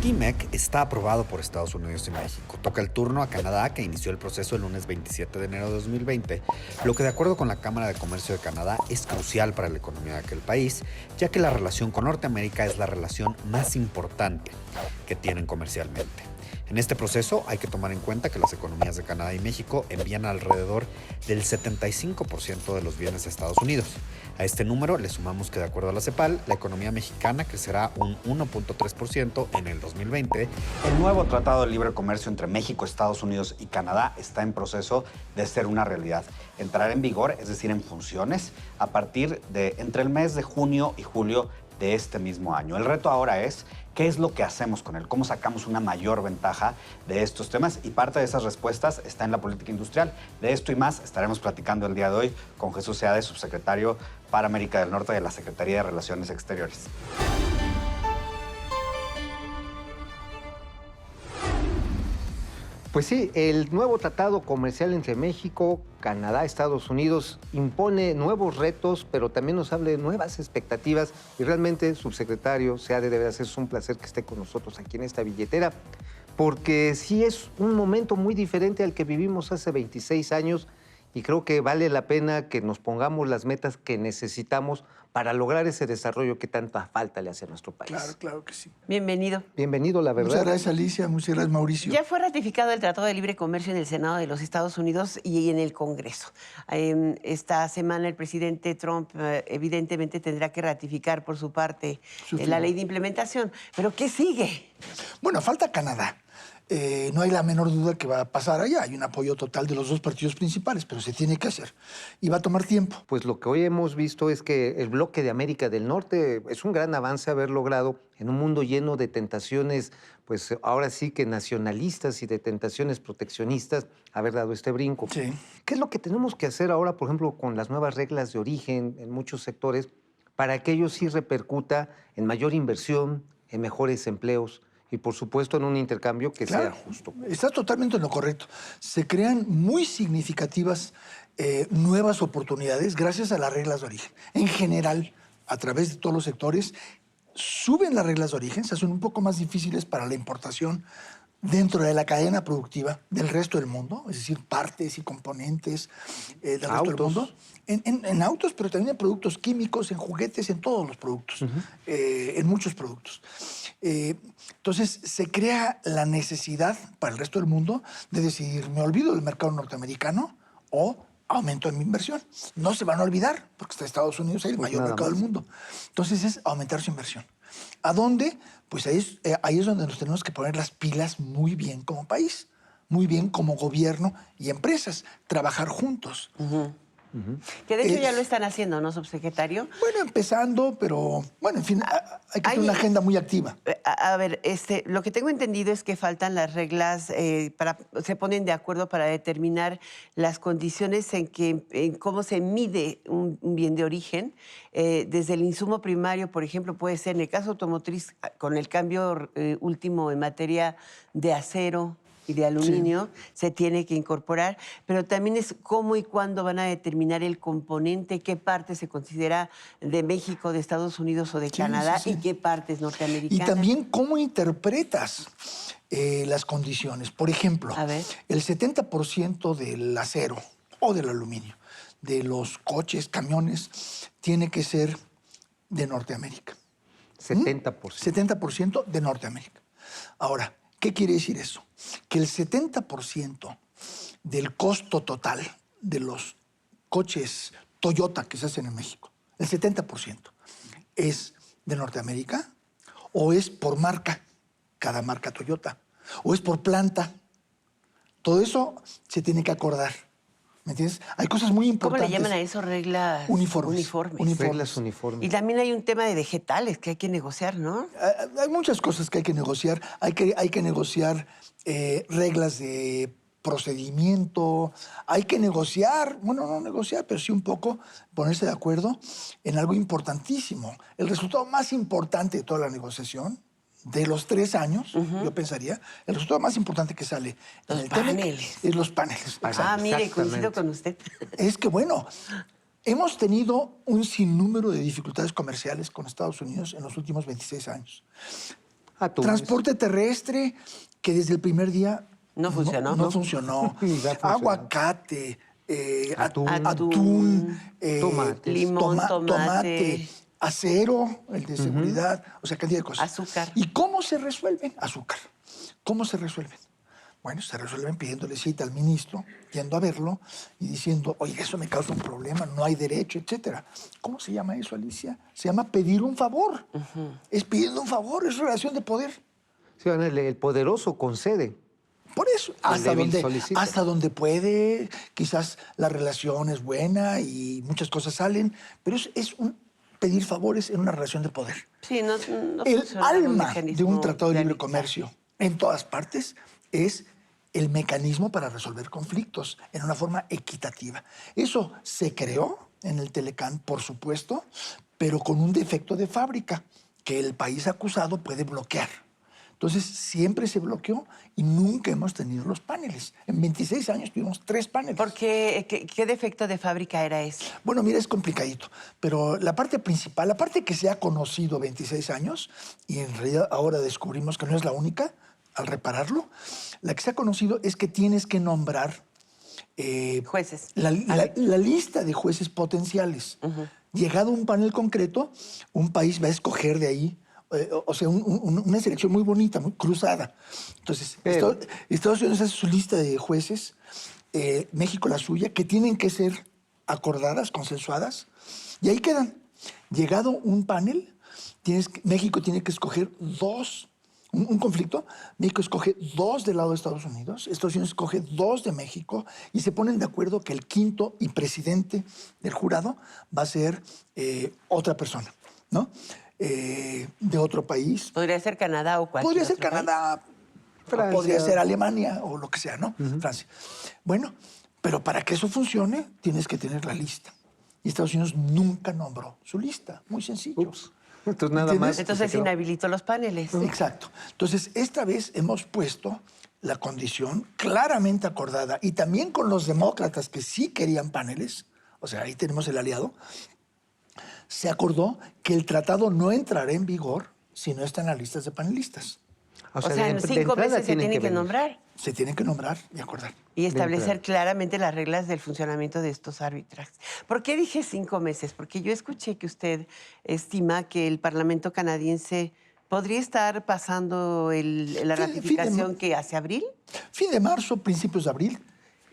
TMEC está aprobado por Estados Unidos y México. Toca el turno a Canadá, que inició el proceso el lunes 27 de enero de 2020, lo que de acuerdo con la Cámara de Comercio de Canadá es crucial para la economía de aquel país, ya que la relación con Norteamérica es la relación más importante que tienen comercialmente. En este proceso hay que tomar en cuenta que las economías de Canadá y México envían alrededor del 75% de los bienes a Estados Unidos. A este número le sumamos que de acuerdo a la CEPAL, la economía mexicana crecerá un 1.3% en el 2020. El nuevo Tratado de Libre Comercio entre México, Estados Unidos y Canadá está en proceso de ser una realidad. Entrará en vigor, es decir, en funciones, a partir de entre el mes de junio y julio de este mismo año. El reto ahora es qué es lo que hacemos con él, cómo sacamos una mayor ventaja de estos temas, y parte de esas respuestas está en la política industrial. De esto y más estaremos platicando el día de hoy con Jesús Seade, subsecretario para América del Norte de la Secretaría de Relaciones Exteriores. Pues sí, el nuevo tratado comercial entre México, Canadá, Estados Unidos impone nuevos retos, pero también nos habla de nuevas expectativas. Y realmente, subsecretario Seade, de verdad es un placer que esté con nosotros aquí en esta billetera, porque sí es un momento muy diferente al que vivimos hace 26 años y creo que vale la pena que nos pongamos las metas que necesitamos para lograr ese desarrollo que tanta falta le hace a nuestro país. Claro, claro que sí. Bienvenido. Bienvenido, la verdad. Muchas gracias, Alicia. Muchas gracias, Mauricio. Ya fue ratificado el Tratado de Libre Comercio en el Senado de los Estados Unidos y en el Congreso. Esta semana el presidente Trump evidentemente tendrá que ratificar por su parte la ley de implementación. ¿Pero qué sigue? Bueno, falta Canadá. No hay la menor duda que va a pasar allá. Hay un apoyo total de los dos partidos principales, pero se tiene que hacer. Y va a tomar tiempo. Pues lo que hoy hemos visto es que el bloque de América del Norte es un gran avance haber logrado en un mundo lleno de tentaciones, pues ahora sí que nacionalistas y de tentaciones proteccionistas, haber dado este brinco. Sí. ¿Qué es lo que tenemos que hacer ahora, por ejemplo, con las nuevas reglas de origen en muchos sectores, para que ello sí repercuta en mayor inversión, en mejores empleos? Y, por supuesto, en un intercambio que sea justo. Estás totalmente en lo correcto. Se crean muy significativas nuevas oportunidades gracias a las reglas de origen. En general, a través de todos los sectores, suben las reglas de origen, se hacen un poco más difíciles para la importación dentro de la cadena productiva del resto del mundo, es decir, partes y componentes del resto del mundo. En autos, pero también en productos químicos, en juguetes, en todos los productos, en muchos productos. Entonces, se crea la necesidad para el resto del mundo de decidir, ¿me olvido del mercado norteamericano o aumento en mi inversión? No se van a olvidar, porque está Estados Unidos ahí, el mayor mercado del mundo. Entonces, es aumentar su inversión. ¿A dónde? Pues ahí es donde nos tenemos que poner las pilas muy bien como país, muy bien como gobierno y empresas, trabajar juntos. Que de hecho ya lo están haciendo, ¿no, subsecretario? Bueno, empezando, pero bueno, en fin, hay que tener una agenda muy activa. A ver, lo que tengo entendido es que faltan las reglas, se ponen de acuerdo para determinar las condiciones en cómo se mide un bien de origen. Desde el insumo primario, por ejemplo, puede ser en el caso automotriz, con el cambio último en materia de acero y de aluminio, se tiene que incorporar, pero también es cómo y cuándo van a determinar el componente, qué parte se considera de México, de Estados Unidos o de Canadá y qué parte es norteamericana. Y también cómo interpretas las condiciones. Por ejemplo, el 70% del acero o del aluminio de los coches, camiones, tiene que ser de Norteamérica. 70%. 70% de Norteamérica. Ahora, ¿qué quiere decir eso? Que el 70% del costo total de los coches Toyota que se hacen en México, el 70% es de Norteamérica, o es por marca, cada marca Toyota, o es por planta. Todo eso se tiene que acordar. ¿Me entiendes? Hay cosas muy importantes. ¿Cómo le llaman a eso? Reglas uniformes. Reglas uniformes. Y también hay un tema de vegetales que hay que negociar, ¿no? Hay muchas cosas que hay que negociar. Hay que negociar reglas de procedimiento. Hay que negociar, bueno, no negociar, pero sí un poco ponerse de acuerdo en algo importantísimo. El resultado más importante de toda la negociación, de los 3 años, yo pensaría, el resultado más importante que sale en el TEMEC es los paneles. Mire, coincido con usted. Es que, bueno, hemos tenido un sinnúmero de dificultades comerciales con Estados Unidos en los últimos 26 años. Atunes. Transporte terrestre, que desde el primer día No funcionó. No funcionó. Ni va a funcionar. Aguacate, Atún. atún, Tomates. Limón, tomate, tomate. acero, el de seguridad, o sea, cantidad de cosas. Azúcar. ¿Y cómo se resuelven? Azúcar. ¿Cómo se resuelven? Bueno, se resuelven pidiéndole cita al ministro, yendo a verlo y diciendo, oye, eso me causa un problema, no hay derecho, etcétera. ¿Cómo se llama eso, Alicia? Se llama pedir un favor. Es pidiendo un favor, es relación de poder. Sí, el poderoso concede. Por eso, débil solicita. hasta donde puede, quizás la relación es buena y muchas cosas salen, pero es un pedir favores en una relación de poder. Sí, no El funciona alma de mecanismo un tratado de libre arbitrar. comercio en todas partes es el mecanismo para resolver conflictos en una forma equitativa. Eso se creó en el Telecán, por supuesto, pero con un defecto de fábrica que el país acusado puede bloquear. Entonces, siempre se bloqueó y nunca hemos tenido los paneles. En 26 años tuvimos 3 paneles. ¿Por qué? ¿Qué defecto de fábrica era ese? Bueno, mira, es complicadito, pero la parte principal, la parte que se ha conocido 26 años, y en realidad ahora descubrimos que no es la única, al repararlo, la que se ha conocido es que tienes que nombrar Jueces. la lista de jueces potenciales. Llegado a un panel concreto, un país va a escoger de ahí, o sea, una selección muy bonita, muy cruzada. Entonces, Pero- Estados Unidos hace su lista de jueces, México la suya, que tienen que ser acordadas, consensuadas, y ahí quedan. Llegado un panel, México tiene que escoger 2. Un conflicto, México escoge 2 del lado de Estados Unidos escoge 2 de México y se ponen de acuerdo que el quinto y presidente del jurado va a ser otra persona, ¿no? De otro país. Podría ser Canadá o cualquier Podría ser otro país. Canadá, Francia. podría ser Alemania o lo que sea, ¿no? Francia. Bueno, pero para que eso funcione, tienes que tener la lista. Y Estados Unidos nunca nombró su lista. Muy sencillo. Ups. Entonces nada ¿Entiendes? más. Entonces se quedó. inhabilitó los paneles. Exacto. Entonces, esta vez hemos puesto la condición claramente acordada y también con los demócratas que sí querían paneles, o sea, ahí tenemos el aliado, se acordó que el tratado no entrará en vigor si no está en las listas de panelistas. O sea, en de 5 entrada meses se tiene que venir. nombrar Se tienen que nombrar y acordar. y establecer entrada. claramente las reglas del funcionamiento de estos arbitrajes. ¿Por qué dije 5 meses? Porque yo escuché que usted estima que el Parlamento canadiense podría estar pasando la Fin de ratificación ma- que hace abril Fin de marzo, principios de abril.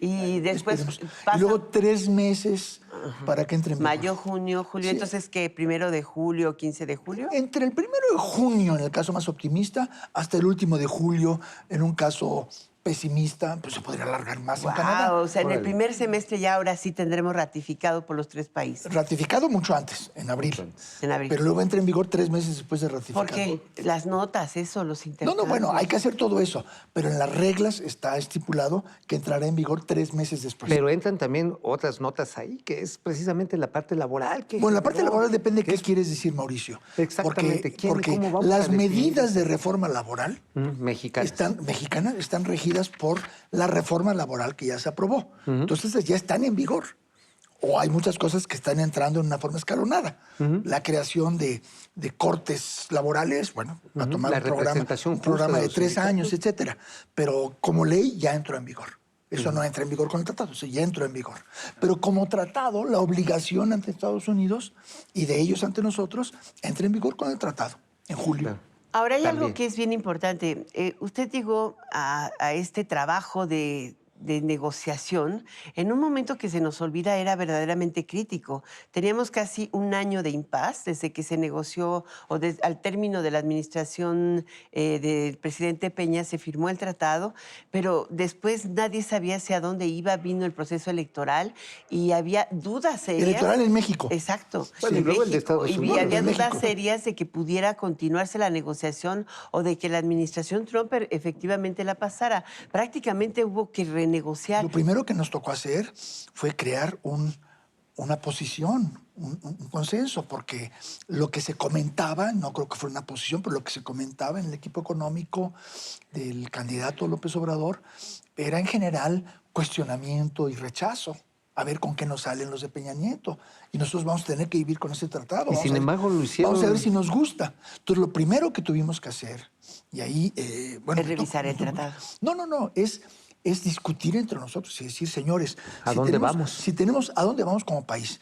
y después Esperemos. pasa Y luego 3 meses para que entre en vigor. mayo, junio, julio. Sí. Entonces, ¿qué? ¿1 de julio, 15 de julio? Entre el 1 de junio, en el caso más optimista, hasta el último de julio, en un caso pesimista, pues se podría alargar más en Canadá. Wow, o sea, en el Órale. primer semestre ya ahora sí tendremos ratificado por los 3 países. Ratificado mucho antes, en abril. En abril. Pero luego entra en vigor 3 meses después de ratificado. Porque las notas, eso, los No, intercambios. bueno, hay que hacer todo eso. Pero en las reglas está estipulado que entrará en vigor 3 meses después. Pero entran también otras notas ahí, que es precisamente la parte laboral. Que Bueno, la parte generó- laboral depende de que qué es- quieres decir, Mauricio. Exactamente. Porque ¿Cómo vamos a las definir medidas eso? de reforma laboral Mexicanas. mexicanas están regidas por la reforma laboral que ya se aprobó. Entonces ya están en vigor. O hay muchas cosas que están entrando en una forma escalonada. La creación de cortes laborales, bueno, va a tomar La un programa, representación un programa justa de de los 3 sindicatos. años, etcétera. Pero como ley ya entró en vigor. Eso no entra en vigor con el tratado, eso ya entró en vigor. Pero como tratado, la obligación ante Estados Unidos y de ellos ante nosotros entra en vigor con el tratado en julio. Claro. Ahora hay algo También. que es bien importante. Usted llegó a este trabajo de negociación en un momento que se nos olvida era verdaderamente crítico. Teníamos casi un año de impas desde que se negoció o al término de la administración del presidente Peña se firmó el tratado, pero después nadie sabía hacia dónde iba, vino el proceso electoral y había dudas serias. Electoral en México. Exacto. Bueno, y en luego el de México. Estados Y Unidos. había En dudas México. serias de que pudiera continuarse la negociación o de que la administración Trump efectivamente la pasara. Prácticamente hubo que renegociar. Lo primero que nos tocó hacer fue crear una posición, un consenso, porque lo que se comentaba, no creo que fuera una posición, pero lo que se comentaba en el equipo económico del candidato López Obrador era en general cuestionamiento y rechazo. A ver con qué nos salen los de Peña Nieto. Y nosotros vamos a tener que vivir con ese tratado. Y Vamos sin a ver- embargo lo hicieron. Vamos a ver si nos gusta. Entonces, lo primero que tuvimos que hacer Y ahí, bueno... Es revisar el tratado. No, es discutir entre nosotros y decir, señores, ¿A dónde vamos? Si tenemos, ¿a dónde vamos como país?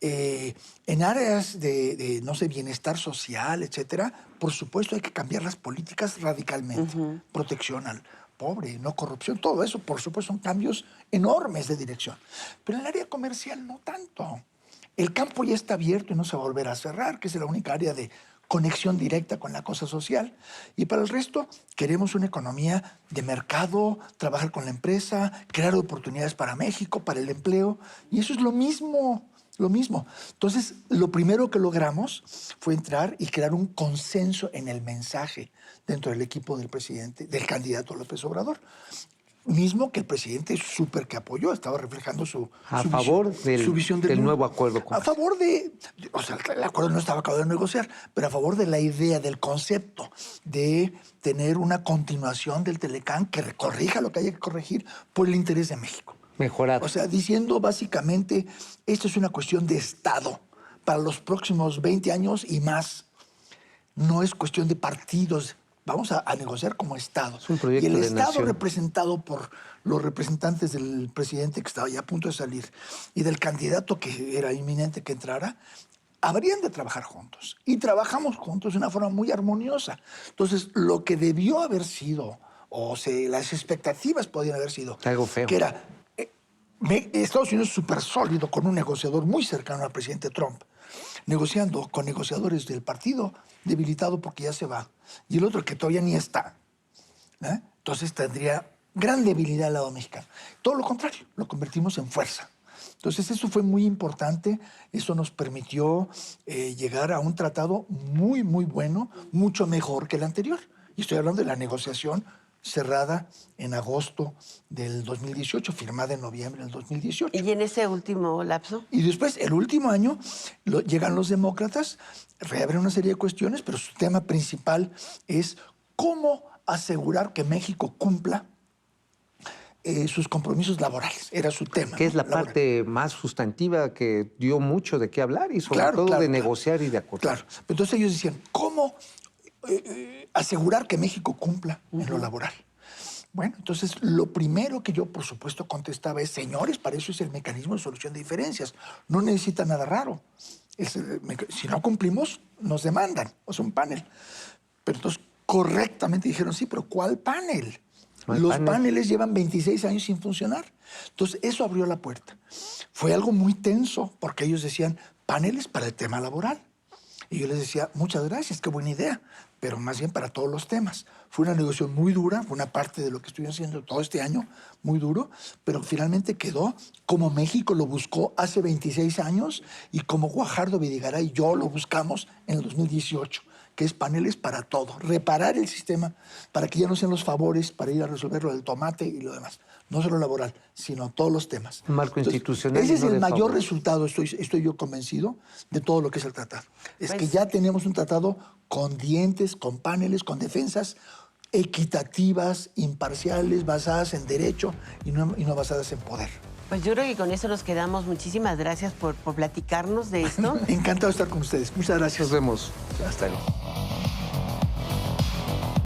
En áreas de, no sé, bienestar social, etcétera, por supuesto hay que cambiar las políticas radicalmente. Protección al pobre, no corrupción, todo eso, por supuesto, son cambios enormes de dirección. Pero en el área comercial no tanto. El campo ya está abierto y no se va a volver a cerrar, que es la única área de conexión directa con la cosa social. Y para el resto, queremos una economía de mercado, trabajar con la empresa, crear oportunidades para México, para el empleo. Y eso es lo mismo. Entonces, lo primero que logramos fue entrar y crear un consenso en el mensaje dentro del equipo del presidente, del candidato López Obrador. Mismo que el presidente súper que apoyó, estaba reflejando su visión del nuevo acuerdo. A favor de, o sea, el acuerdo no estaba acabado de negociar, pero a favor de la idea, del concepto de tener una continuación del Telecán que corrija lo que haya que corregir por el interés de México. Mejorar. O sea, diciendo básicamente, esto es una cuestión de Estado para los próximos 20 años y más. No es cuestión de partidos. Vamos a negociar como Estado. Es un proyecto y el de Estado nación. Representado por los representantes del presidente que estaba ya a punto de salir y del candidato que era inminente que entrara, habrían de trabajar juntos. Y trabajamos juntos de una forma muy armoniosa. Entonces, lo que debió haber sido, las expectativas podían haber sido... Algo feo. Que era... Estados Unidos súper sólido, con un negociador muy cercano al presidente Trump, negociando con negociadores del partido debilitado porque ya se va, y el otro que todavía ni está. Entonces tendría gran debilidad al lado mexicano. Todo lo contrario, lo convertimos en fuerza. Entonces eso fue muy importante, eso nos permitió llegar a un tratado muy, muy bueno, mucho mejor que el anterior. Y estoy hablando de la negociación cerrada en agosto del 2018, firmada en noviembre del 2018. ¿Y en ese último lapso? Y después, el último año, llegan los demócratas, reabren una serie de cuestiones, pero su tema principal es cómo asegurar que México cumpla sus compromisos laborales. Era su tema. Que es la laboral. parte más sustantiva que dio mucho de qué hablar y sobre todo de negociar y de acordar. Claro. Entonces ellos decían, ¿cómo asegurar que México cumpla en lo laboral? Bueno, entonces lo primero que yo, por supuesto, contestaba es, señores, para eso es el mecanismo de solución de diferencias. No necesita nada raro. Si no cumplimos, nos demandan. O sea, un panel. Pero entonces, correctamente dijeron, sí, pero ¿cuál panel? Los paneles llevan 26 años sin funcionar. Entonces, eso abrió la puerta. Fue algo muy tenso, porque ellos decían, paneles para el tema laboral. Y yo les decía, muchas gracias, qué buena idea, pero más bien para todos los temas. Fue una negociación muy dura, fue una parte de lo que estuvimos haciendo todo este año, muy duro, pero finalmente quedó como México lo buscó hace 26 años y como Guajardo Videgaray y yo lo buscamos en el 2018, que es paneles para todo, reparar el sistema para que ya no sean los favores para ir a resolver lo del tomate y lo demás. No solo laboral, sino todos los temas. Un marco institucional. Ese es no el de mayor favor. resultado, estoy yo convencido, de todo lo que es el tratado. Es Pues- que ya tenemos un tratado con dientes, con paneles, con defensas equitativas, imparciales, basadas en derecho y no basadas en poder. Pues yo creo que con eso nos quedamos. Muchísimas gracias por platicarnos de esto. Encantado de estar con ustedes. Muchas gracias. Nos vemos. Hasta luego.